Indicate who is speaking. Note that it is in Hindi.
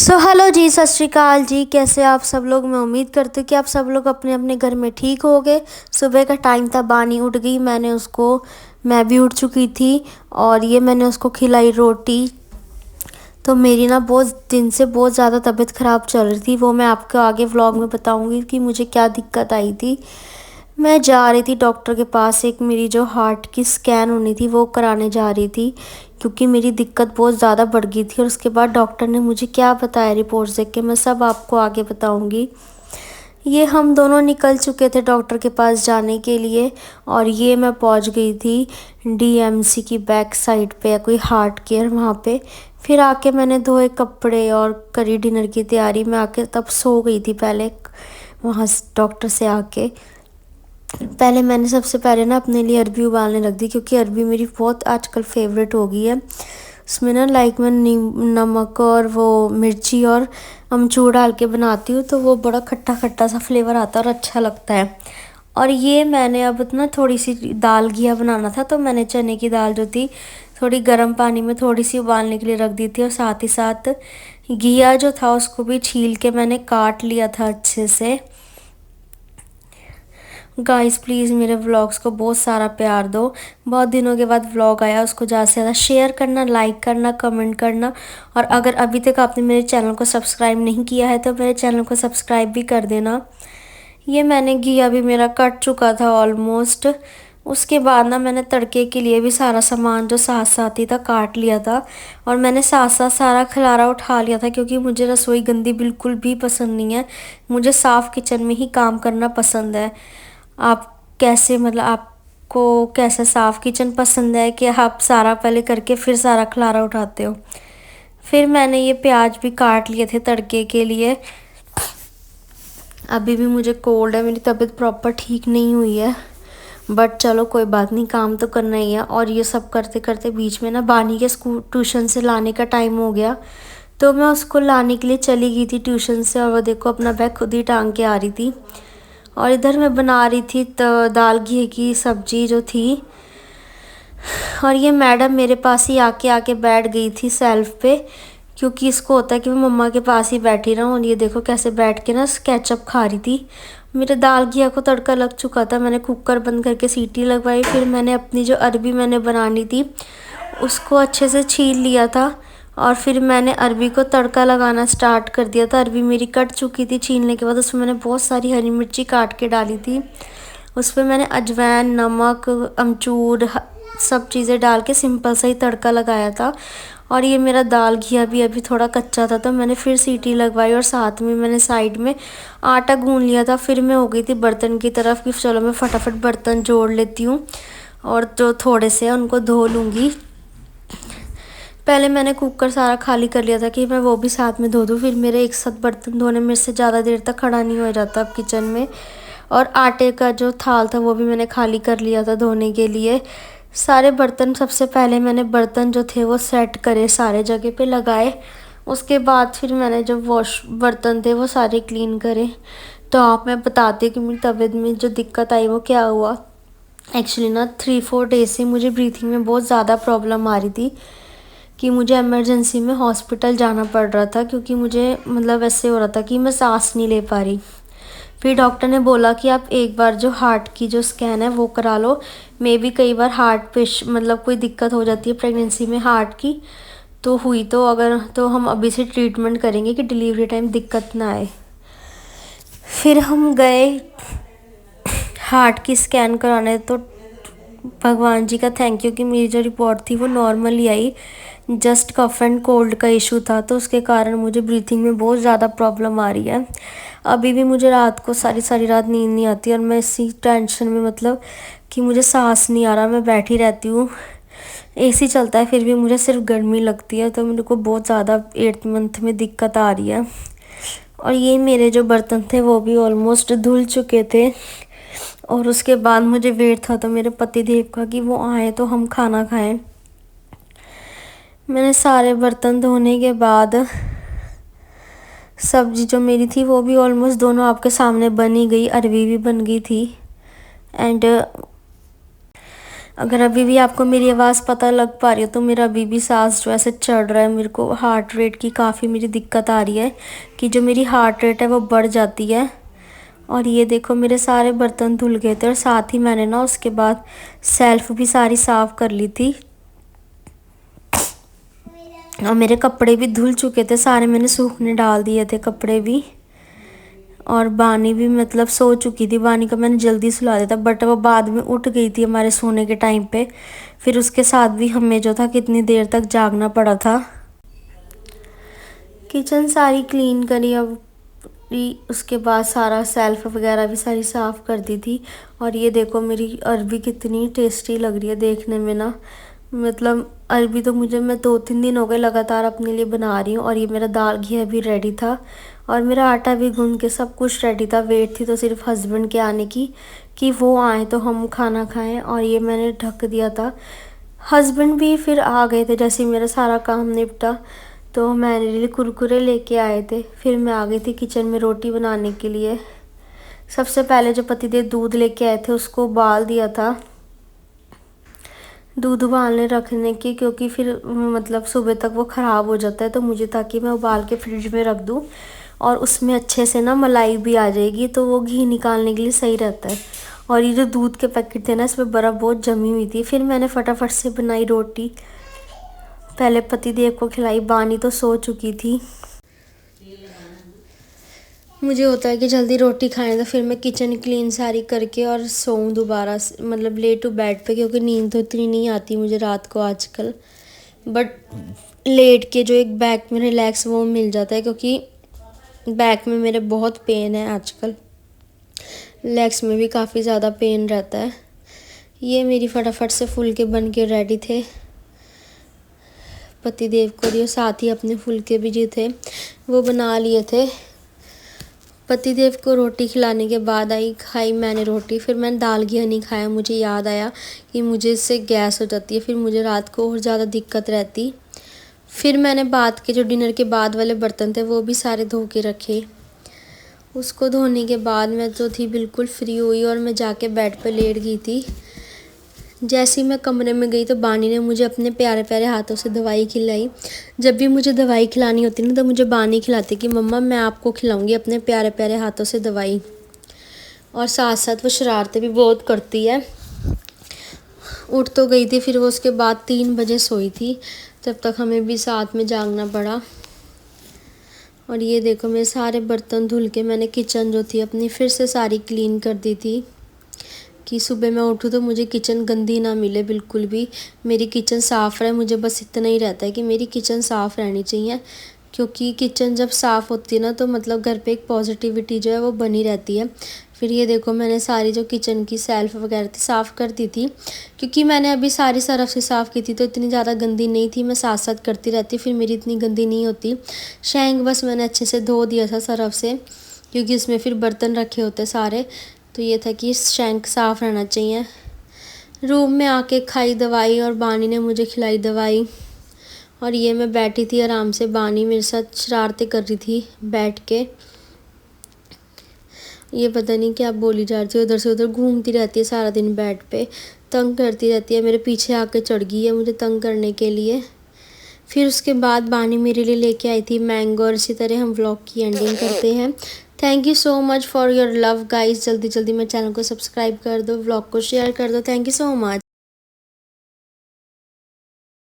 Speaker 1: हेलो जी, सत श्री अकाल जी। कैसे आप सब लोग? मैं उम्मीद करती हूँ कि आप सब लोग अपने अपने घर में ठीक होगे। सुबह का टाइम था, बानी उठ गई, मैं भी उठ चुकी थी और ये मैंने उसको खिलाई रोटी। तो मेरी ना बहुत दिन से बहुत ज़्यादा तबीयत ख़राब चल रही थी, वो मैं आपको आगे व्लॉग में बताऊँगी कि मुझे क्या दिक्कत आई थी। मैं जा रही थी डॉक्टर के पास, एक मेरी जो हार्ट की स्कैन होनी थी वो कराने जा रही थी, क्योंकि मेरी दिक्कत बहुत ज़्यादा बढ़ गई थी। और उसके बाद डॉक्टर ने मुझे क्या बताया रिपोर्ट्स देख के, मैं सब आपको आगे बताऊंगी। ये हम दोनों निकल चुके थे डॉक्टर के पास जाने के लिए, और ये मैं पहुंच गई थी डीएमसी की बैक साइड पे, कोई हार्ट केयर वहाँ पे। फिर आके मैंने धोए कपड़े और करी डिनर की तैयारी। मैं आके तब सो गई थी पहले, वहाँ डॉक्टर से आके। पहले मैंने सबसे पहले ना अपने लिए अरबी उबालने रख दी, क्योंकि अरबी मेरी बहुत आजकल फेवरेट हो गई है। उसमें ना मैं नमक और वो मिर्ची और अमचूर डाल के बनाती हूँ, तो वो बड़ा खट्टा खट्टा सा फ्लेवर आता है और अच्छा लगता है। और ये मैंने अब ना थोड़ी सी दाल घिया बनाना था, तो मैंने चने की दाल जो थी थोड़ी गर्म पानी में थोड़ी सी उबालने के लिए रख दी थी, और साथ ही साथ घिया जो था उसको भी छील के मैंने काट लिया था अच्छे से। गाइस प्लीज़ मेरे व्लॉग्स को बहुत सारा प्यार दो। बहुत दिनों के बाद व्लॉग आया, उसको ज़्यादा से ज़्यादा शेयर करना, लाइक करना, कमेंट करना। और अगर अभी तक आपने मेरे चैनल को सब्सक्राइब नहीं किया है तो मेरे चैनल को सब्सक्राइब भी कर देना। ये मैंने घिया भी मेरा कट चुका था ऑलमोस्ट। उसके बाद ना मैंने तड़के के लिए भी सारा सामान जो साथ साथ ही था काट लिया था, और मैंने साथ साथ सारा खलारा उठा लिया था, क्योंकि मुझे रसोई गंदी बिल्कुल भी पसंद नहीं है। मुझे साफ़ किचन में ही काम करना पसंद है। आप कैसे, मतलब आपको कैसे साफ़ किचन पसंद है कि आप सारा पहले करके फिर सारा खलारा उठाते हो? फिर मैंने ये प्याज भी काट लिए थे तड़के के लिए। अभी भी मुझे कोल्ड है, मेरी तबीयत प्रॉपर ठीक नहीं हुई है, बट चलो कोई बात नहीं, काम तो करना ही है। और ये सब करते करते बीच में ना बानी के स्कूल ट्यूशन से लाने का टाइम हो गया, तो मैं उसको लाने के लिए चली गई थी ट्यूशन से, और वो देखो अपना बैग खुद ही टांग के आ रही थी। और इधर मैं बना रही थी तो दाल घी की सब्जी जो थी। और ये मैडम मेरे पास ही आके आके बैठ गई थी सेल्फ पे, क्योंकि इसको होता है कि मैं मम्मा के पास ही बैठी रहूँ। और ये देखो कैसे बैठ के ना स्केचअप खा रही थी। मेरे दाल घिया को तड़का लग चुका था, मैंने कुकर बंद करके सीटी लगवाई। फिर मैंने अपनी जो अरबी मैंने बनानी थी उसको अच्छे से छील लिया था, और फिर मैंने अरबी को तड़का लगाना स्टार्ट कर दिया था। अरबी मेरी कट चुकी थी छीलने के बाद, उसमें मैंने बहुत सारी हरी मिर्ची काट के डाली थी। उस पर मैंने अजवाइन, नमक, अमचूर सब चीज़ें डाल के सिंपल सा ही तड़का लगाया था। और ये मेरा दाल घिया भी अभी थोड़ा कच्चा था, तो मैंने फिर सीटी लगवाई, और साथ में मैंने साइड में आटा गूंद लिया था। फिर मैं हो गई थी बर्तन की तरफ कि चलो मैं फटाफट बर्तन जोड़ लेती हूँ, और जो थोड़े से हैं उनको धो लूँगी। पहले मैंने कुकर सारा खाली कर लिया था कि मैं वो भी साथ में धो दूँ, फिर मेरे एक साथ बर्तन धोने मेरे से ज़्यादा देर तक खड़ा नहीं हो जाता अब किचन में। और आटे का जो थाल था वो भी मैंने खाली कर लिया था धोने के लिए। सारे बर्तन, सबसे पहले मैंने बर्तन जो थे वो सेट करे, सारे जगह पे लगाए। उसके बाद फिर मैंने जो वॉश बर्तन थे वो सारे क्लीन करे। तो आप मैं बताती हूँ कि मेरी तबीयत में जो दिक्कत आई वो क्या हुआ। एक्चुअली ना 3-4 डेज से मुझे ब्रीथिंग में बहुत ज़्यादा प्रॉब्लम आ रही थी, कि मुझे इमरजेंसी में हॉस्पिटल जाना पड़ रहा था, क्योंकि मुझे मतलब ऐसे हो रहा था कि मैं सांस नहीं ले पा रही। फिर डॉक्टर ने बोला कि आप एक बार जो हार्ट की जो स्कैन है वो करा लो। मे बी कई बार हार्ट पेश मतलब कोई दिक्कत हो जाती है प्रेगनेंसी में हार्ट की, तो हुई तो अगर तो हम अभी से ट्रीटमेंट करेंगे कि डिलीवरी टाइम दिक्कत ना आए। फिर हम गए हार्ट की स्कैन कराने, तो भगवान जी का थैंक यू कि मेरी जो रिपोर्ट थी वो नॉर्मल ही आई। जस्ट कफ एंड कोल्ड का इशू था, तो उसके कारण मुझे ब्रीथिंग में बहुत ज़्यादा प्रॉब्लम आ रही है। अभी भी मुझे रात को सारी सारी रात नींद नहीं आती, और मैं इसी टेंशन में, मतलब कि मुझे सांस नहीं आ रहा, मैं बैठी रहती हूँ। एसी चलता है फिर भी मुझे सिर्फ गर्मी लगती है, तो मेरे को बहुत ज़्यादा 8th मंथ में दिक्कत आ रही है। और ये मेरे जो बर्तन थे वो भी ऑलमोस्ट धुल चुके थे। और उसके बाद मुझे वेट था तो मेरे पति देव का कि वो आए तो हम खाना खाएं। मैंने सारे बर्तन धोने के बाद सब्जी जो मेरी थी वो भी ऑलमोस्ट दोनों आपके सामने बन ही गई, अरबी भी बन गई थी। एंड अगर अभी भी आपको मेरी आवाज़ पता लग पा रही हो तो मेरा अभी भी सांस जो ऐसे चढ़ रहा है, मेरे को हार्ट रेट की काफ़ी मेरी दिक्कत आ रही है कि जो मेरी हार्ट रेट है वो बढ़ जाती है। और ये देखो मेरे सारे बर्तन धुल गए थे और साथ ही मैंने ना उसके बाद सेल्फ भी सारी साफ़ कर ली थी और मेरे कपड़े भी धुल चुके थे सारे, मैंने सूखने डाल दिए थे कपड़े भी। और बानी भी मतलब सो चुकी थी, बानी का मैंने जल्दी सुला दिया था बट वो बाद में उठ गई थी हमारे सोने के टाइम पे। फिर उसके साथ भी हमें जो था कितनी देर तक जागना पड़ा था। किचन सारी क्लीन करी, अब उसके बाद सारा सेल्फ वगैरह भी सारी साफ़ कर दी थी। और ये देखो मेरी अरबी कितनी टेस्टी लग रही है देखने में ना, मतलब अरबी तो मैं 2-3 दिन हो गए लगातार अपने लिए बना रही हूँ। और ये मेरा दाल घिया भी रेडी था और मेरा आटा भी गूंद के सब कुछ रेडी था। वेट थी तो सिर्फ हस्बैंड के आने की कि वो आए तो हम खाना खाएं। और ये मैंने ढक दिया था। हस्बैंड भी फिर आ गए थे जैसे मेरा सारा काम निपटा, तो मेरे लिए कुरकुरे लेके आए थे। फिर मैं आ गई थी किचन में रोटी बनाने के लिए। सबसे पहले जो पतिदेव दूध लेके आए थे उसको उबाल दिया था, दूध उबालने रखने की, क्योंकि फिर मतलब सुबह तक वो ख़राब हो जाता है तो मुझे, ताकि मैं उबाल के फ्रिज में रख दूँ और उसमें अच्छे से ना मलाई भी आ जाएगी तो वो घी निकालने के लिए सही रहता है। और ये जो दूध के पैकेट थे ना इसमें बर्फ़ बहुत जमी हुई थी। फिर मैंने फटाफट से बनाई रोटी, पहले पतिदेव को खिलाई, बानी तो सो चुकी थी। मुझे होता है कि जल्दी रोटी खाएं तो फिर मैं किचन क्लीन सारी करके और सोऊं दोबारा, मतलब ले टू बेड पे, क्योंकि नींद तो इतनी नहीं आती मुझे रात को आजकल। बट लेट के जो एक बैक में रिलैक्स वो मिल जाता है, क्योंकि बैक में मेरे बहुत पेन है आजकल, लेग्स में भी काफ़ी ज़्यादा पेन रहता है। ये मेरी फटाफट से फुलके बन के रेडी थे, पतिदेव को दिए, साथ ही अपने फुलके भी जो थे वो बना लिए थे। पतिदेव को रोटी खिलाने के बाद खाई मैंने रोटी, फिर मैंने दाल घिया नहीं खाया, मुझे याद आया कि मुझे इससे गैस हो जाती है, फिर मुझे रात को और ज़्यादा दिक्कत रहती। फिर मैंने बाद के जो डिनर के बाद वाले बर्तन थे वो भी सारे धो के रखे। उसको धोने के बाद मैं जो थी बिल्कुल फ्री हुई और मैं जाके बेड पर लेट गई थी। जैसे ही मैं कमरे में गई तो बानी ने मुझे अपने प्यारे प्यारे हाथों से दवाई खिलाई। जब भी मुझे दवाई खिलानी होती ना तो मुझे बानी खिलाती कि मम्मा मैं आपको खिलाऊंगी अपने प्यारे प्यारे हाथों से दवाई। और साथ साथ वो शरारतें भी बहुत करती है। उठ तो गई थी, फिर वो उसके बाद 3 बजे सोई थी, तब तक हमें भी साथ में जागना पड़ा। और ये देखो मेरे सारे बर्तन धुल के मैंने किचन जो थी अपनी फिर से सारी क्लीन कर दी थी कि सुबह मैं उठूँ तो मुझे किचन गंदी ना मिले बिल्कुल भी, मेरी किचन साफ़ रहे। मुझे बस इतना ही रहता है कि मेरी किचन साफ़ रहनी चाहिए, क्योंकि किचन जब साफ़ होती है ना तो मतलब घर पे एक पॉजिटिविटी जो है वो बनी रहती है। फिर ये देखो मैंने सारी जो किचन की सेल्फ वगैरह थी साफ़ कर दी थी, क्योंकि मैंने अभी सारी सरफ से साफ़ की थी तो इतनी ज़्यादा गंदी नहीं थी, मैं साथ साथ करती रहती फिर मेरी इतनी गंदी नहीं होती। शैंक बस मैंने अच्छे से धो दिया था सरफ से, क्योंकि इसमें फिर बर्तन रखे होते सारे, तो ये था कि शैंक साफ़ रहना चाहिए। रूम में आके खाई दवाई और बानी ने मुझे खिलाई दवाई। और ये मैं बैठी थी आराम से, बानी मेरे साथ शरारतें कर रही थी बैठ के। ये पता नहीं क्या बोली जा रही थी, उधर से उधर घूमती रहती है सारा दिन बेड पे, तंग करती रहती है, मेरे पीछे आके चढ़ गई है मुझे तंग करने के लिए। फिर उसके बाद बानी मेरे लिए लेके आई थी मैंगो, और इसी तरह हम व्लॉग की एंडिंग करते हैं। Thank you so much for your love guys. जल्दी जल्दी मेरे चैनल को सब्सक्राइब कर दो, व्लॉग को शेयर कर दो। Thank you so much.